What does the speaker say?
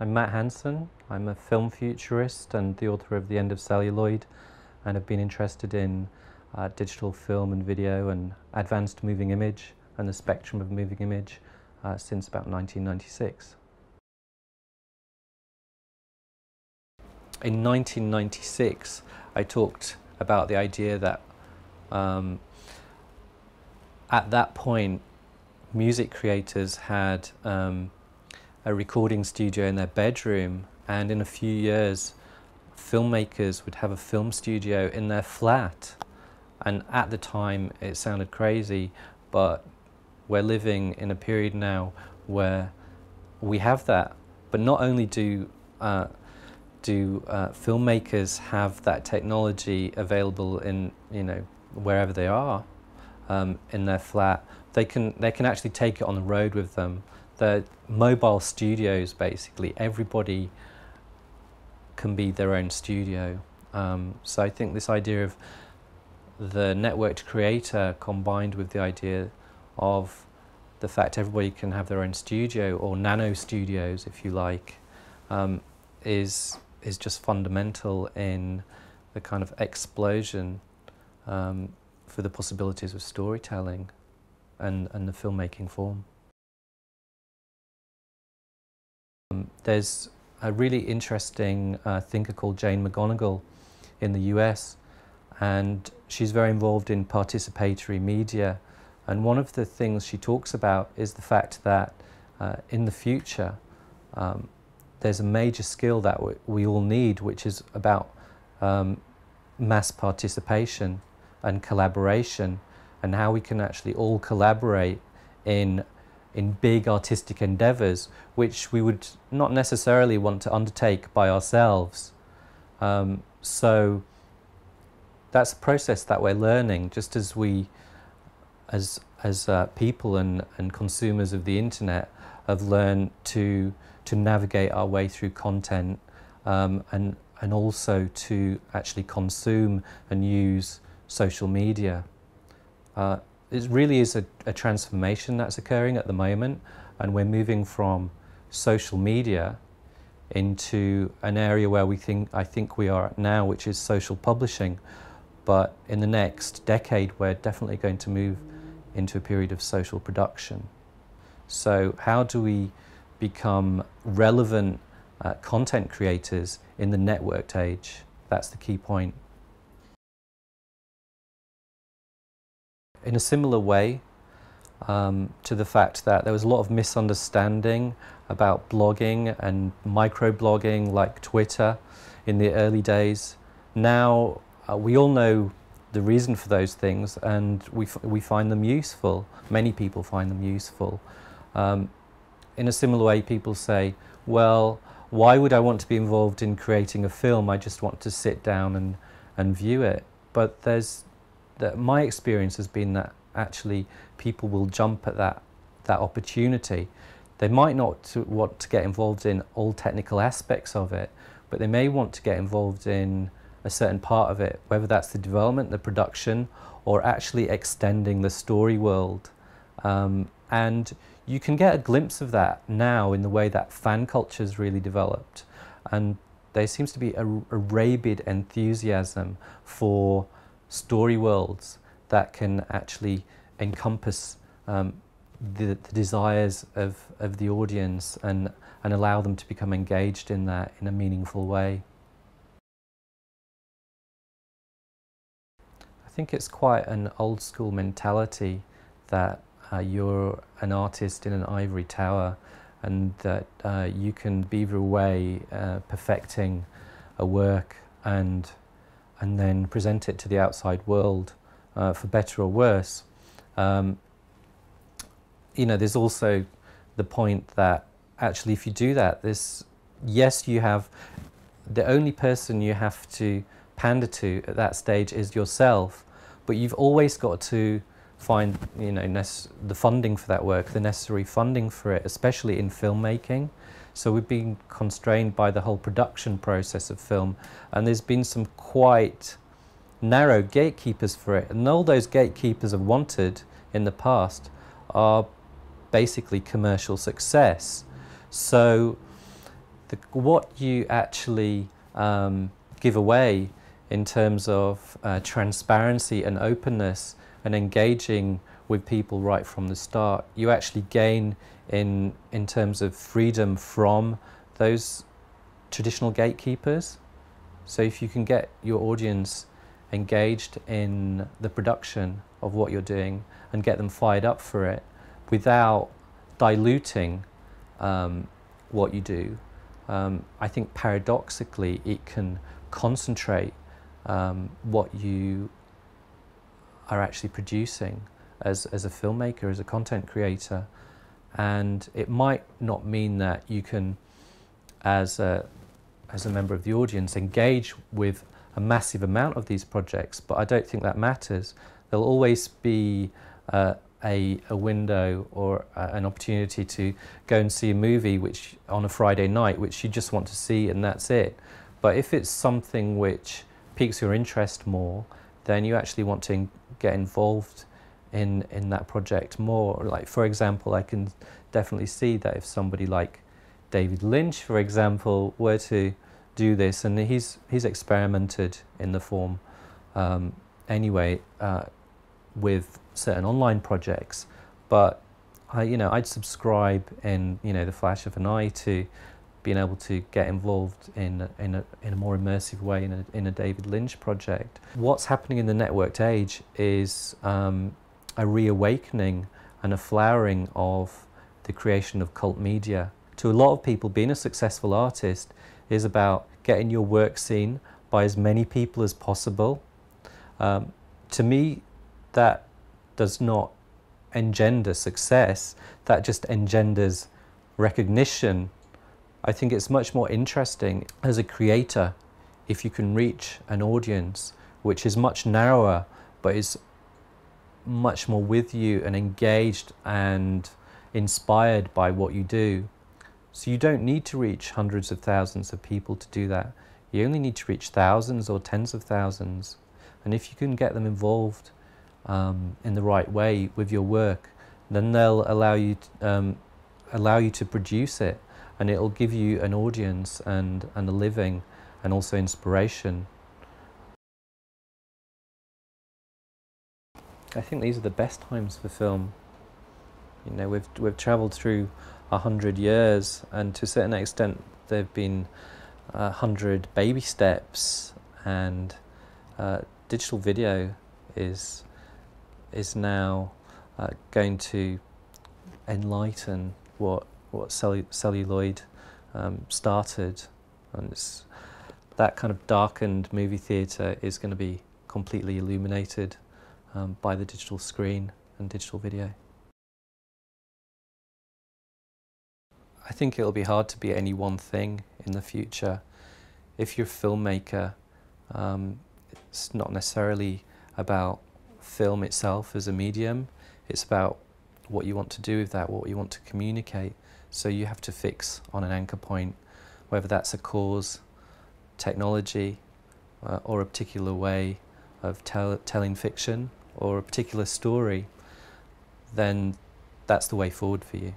I'm Matt Hansen. I'm a film futurist and the author of The End of Celluloid, and have been interested in digital film and video and advanced moving image and the spectrum of moving image since about 1996. In 1996, I talked about the idea that at that point, music creators had a recording studio in their bedroom, and in a few years filmmakers would have a film studio in their flat. And at the time it sounded crazy, but we're living in a period now where we have that. But not only do filmmakers have that technology available in, wherever they are in their flat, they can actually take it on the road with them. The mobile studios, basically, everybody can be their own studio. So I think this idea of the networked creator combined with the idea of the fact everybody can have their own studio, or nano studios if you like, is just fundamental in the kind of explosion for the possibilities of storytelling and the filmmaking form. There's a really interesting thinker called Jane McGonigal in the US, and she's very involved in participatory media. And one of the things she talks about is the fact that in the future there's a major skill that we all need, which is about mass participation and collaboration, and how we can actually all collaborate in big artistic endeavors which we would not necessarily want to undertake by ourselves. So that's a process that we're learning, just as we as people and consumers of the internet have learned to navigate our way through content, and also to actually consume and use social media. It really is a transformation that's occurring at the moment, and we're moving from social media into an area where I think we are now, which is social publishing. But in the next decade, we're definitely going to move into a period of social production. So how do we become relevant content creators in the networked age? That's the key point. In a similar way to the fact that there was a lot of misunderstanding about blogging and microblogging like Twitter in the early days, now we all know the reason for those things, and we find them useful. Many people find them useful. In a similar way, people say, well, why would I want to be involved in creating a film? I just want to sit down and view it. But my experience has been that actually people will jump at that opportunity. They might not want to get involved in all technical aspects of it, but they may want to get involved in a certain part of it, whether that's the development, the production, or actually extending the story world. And you can get a glimpse of that now in the way that fan culture has really developed. And there seems to be a rabid enthusiasm for story worlds that can actually encompass the desires of the audience and allow them to become engaged in that in a meaningful way. I think it's quite an old school mentality that you're an artist in an ivory tower, and that you can beaver away perfecting a work and then present it to the outside world for better or worse. There's also the point that actually if you do that, yes, you have, the only person you have to pander to at that stage is yourself, but you've always got to find the funding for that work, the necessary funding for it, especially in filmmaking. So we've been constrained by the whole production process of film, and there's been some quite narrow gatekeepers for it, and all those gatekeepers have wanted in the past are basically commercial success. So what you actually give away in terms of transparency and openness and engaging with people right from the start, you actually gain in terms of freedom from those traditional gatekeepers. So if you can get your audience engaged in the production of what you're doing and get them fired up for it without diluting what you do, I think paradoxically it can concentrate what you are actually producing as a filmmaker, as a content creator. And it might not mean that you can, as a member of the audience, engage with a massive amount of these projects, but I don't think that matters. There'll always be a window or an opportunity to go and see a movie which on a Friday night which you just want to see, and that's it. But if it's something which piques your interest more, then you actually want to get involved in that project more. Like, for example, I can definitely see that if somebody like David Lynch, for example, were to do this, and he's experimented in the form anyway with certain online projects, but I'd subscribe in the flash of an eye to being able to get involved in a more immersive way in a David Lynch project. What's happening in the networked age is a reawakening and a flowering of the creation of cult media. To a lot of people, being a successful artist is about getting your work seen by as many people as possible. To me, that does not engender success, that just engenders recognition. I think it's much more interesting as a creator if you can reach an audience which is much narrower but is much more with you and engaged and inspired by what you do. So you don't need to reach hundreds of thousands of people to do that. You only need to reach thousands or tens of thousands. And if you can get them involved in the right way with your work, then they'll allow you to produce it, and it'll give you an audience and a living and also inspiration. I think these are the best times for film. We've travelled through 100 years, and to a certain extent there've been 100 baby steps, and digital video is now going to enlighten what celluloid started, and that kind of darkened movie theatre is going to be completely illuminated by the digital screen and digital video. I think it'll be hard to be any one thing in the future. If you're a filmmaker, it's not necessarily about film itself as a medium, it's about what you want to do with that, what you want to communicate. So you have to fix on an anchor point, whether that's a cause, technology, or a particular way of telling fiction, or a particular story, then that's the way forward for you.